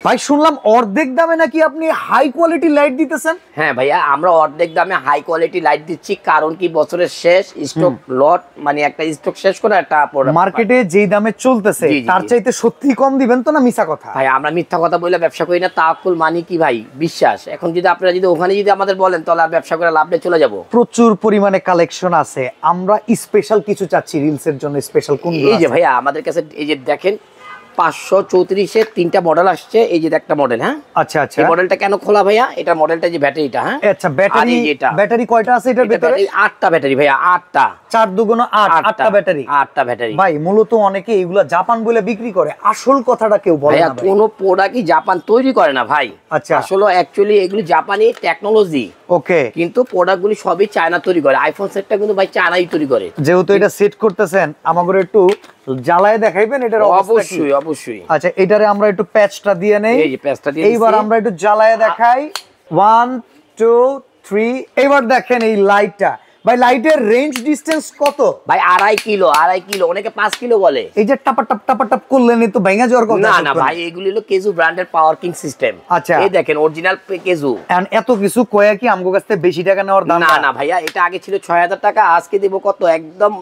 ভাই শুনলাম অর্ধেক দামে নাকি আপনি হাই কোয়ালিটি লাইট দিতেছেন? হ্যাঁ ভাইয়া, আমরা অর্ধেক দামে হাই কোয়ালিটি লাইট দিচ্ছি, কারণ কি বছরের শেষ স্টক লট, মানে একটা স্টক শেষ করে একটা মার্কেটে যেই দামে চলতেছে তার চাইতে সত্যি কম দিবেন তো না মিছা কথা? ভাই আমরা মিথ্যা কথা বলে ব্যবসা করি না, তাওয়াক্কুল মানে কি ভাই বিশ্বাস। এখন যদি আপনারা যদি ওখানে যদি আমাদের বলেন তাহলে আর ব্যবসা করে লাভ নেই, চলে যাব। প্রচুর পরিমাণে কালেকশন আছে, আমরা স্পেশাল কিছু চাচ্ছি রিলসের জন্য। স্পেশাল কোন? এই যে ভাইয়া আমাদের কাছে এই যে দেখেন 534 তিনটা মডেল আসছে। এই যে একটা মডেল, হ্যাঁ আচ্ছা আচ্ছা, এই মডেলটা কেন খোলা ভাইয়া? এটা মডেলটা যে ব্যাটারিটা, হ্যাঁ আচ্ছা ব্যাটারি, ব্যাটারি কয়টা আছে এটার ভিতরে? 8টা ব্যাটারি ভাইয়া, 8টা, 4 দুগুণ 8, 8টা ব্যাটারি, 8টা ব্যাটারি। ভাই মূলত অনেকে এগুলা জাপান বলে বিক্রি করে, আসল কথাটা কেউ বলে না। কোন প্রোডাক্টই জাপান তৈরি করে না ভাই। আচ্ছা, আসলে অ্যাকচুয়ালি এগুলো জাপানি টেকনোলজি, ওকে, কিন্তু প্রোডাক্টগুলি সবই চায়না তৈরি করে। আইফোন সেটটা কিন্তু ভাই চায়নাই তৈরি করে। যেহেতু এটা সেট করতেছেন আমাদের একটু জ্বালায় দেখাইবেন এটার অবস্থা কি? অবশ্যই অবশ্যই। আচ্ছা এটারে আমরা একটু প্যাচটা দিয়ে নেই। এই যে প্যাচটা দিয়ে এইবার আমরা একটু জ্বালায় দেখাই। 1 2 3। এবার দেখেন এই লাইটটা, ভাই লাইটের রেঞ্জ ডিসটেন্স কত? ভাই 2.5 কিলো, 2.5 কিলো, অনেকে 5 কিলো বলে। এই যে টাপাটাপ করলেন তো ভেঙে যাওয়ার কথা? না না ভাই, এগুলি হলো কেজু ব্র্যান্ডের পাওয়ার কিং সিস্টেম। আচ্ছা এই দেখেন অরিজিনাল কেজু। এত কিছু কয়া কি আমগো কাছে বেশি টাকা নেওয়ার দাম? না না ভাইয়া, এটা আগে ছিল 6000 টাকা, আজকে দেব কত একদম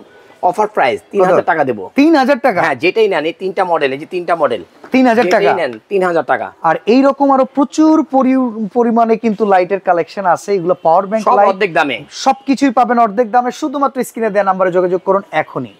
অফার প্রাইস 3000 টাকা দেব। 3000 টাকা? হ্যাঁ, যেটাই নেন এই তিনটা মডেল, এই যে তিনটা মডেল 3000 টাকা নেন 3000 টাকা। আর এই রকম আরো প্রচুর পরিমাণে কিন্তু লাইটের কালেকশন আছে। এগুলো পাওয়ার ব্যাংক সব লাইট অর্ধেক দামে, সবকিছুই পাবেন অর্ধেক দামে। শুধুমাত্র স্ক্রিনে দেওয়া নম্বরে যোগাযোগ করুন এখনই।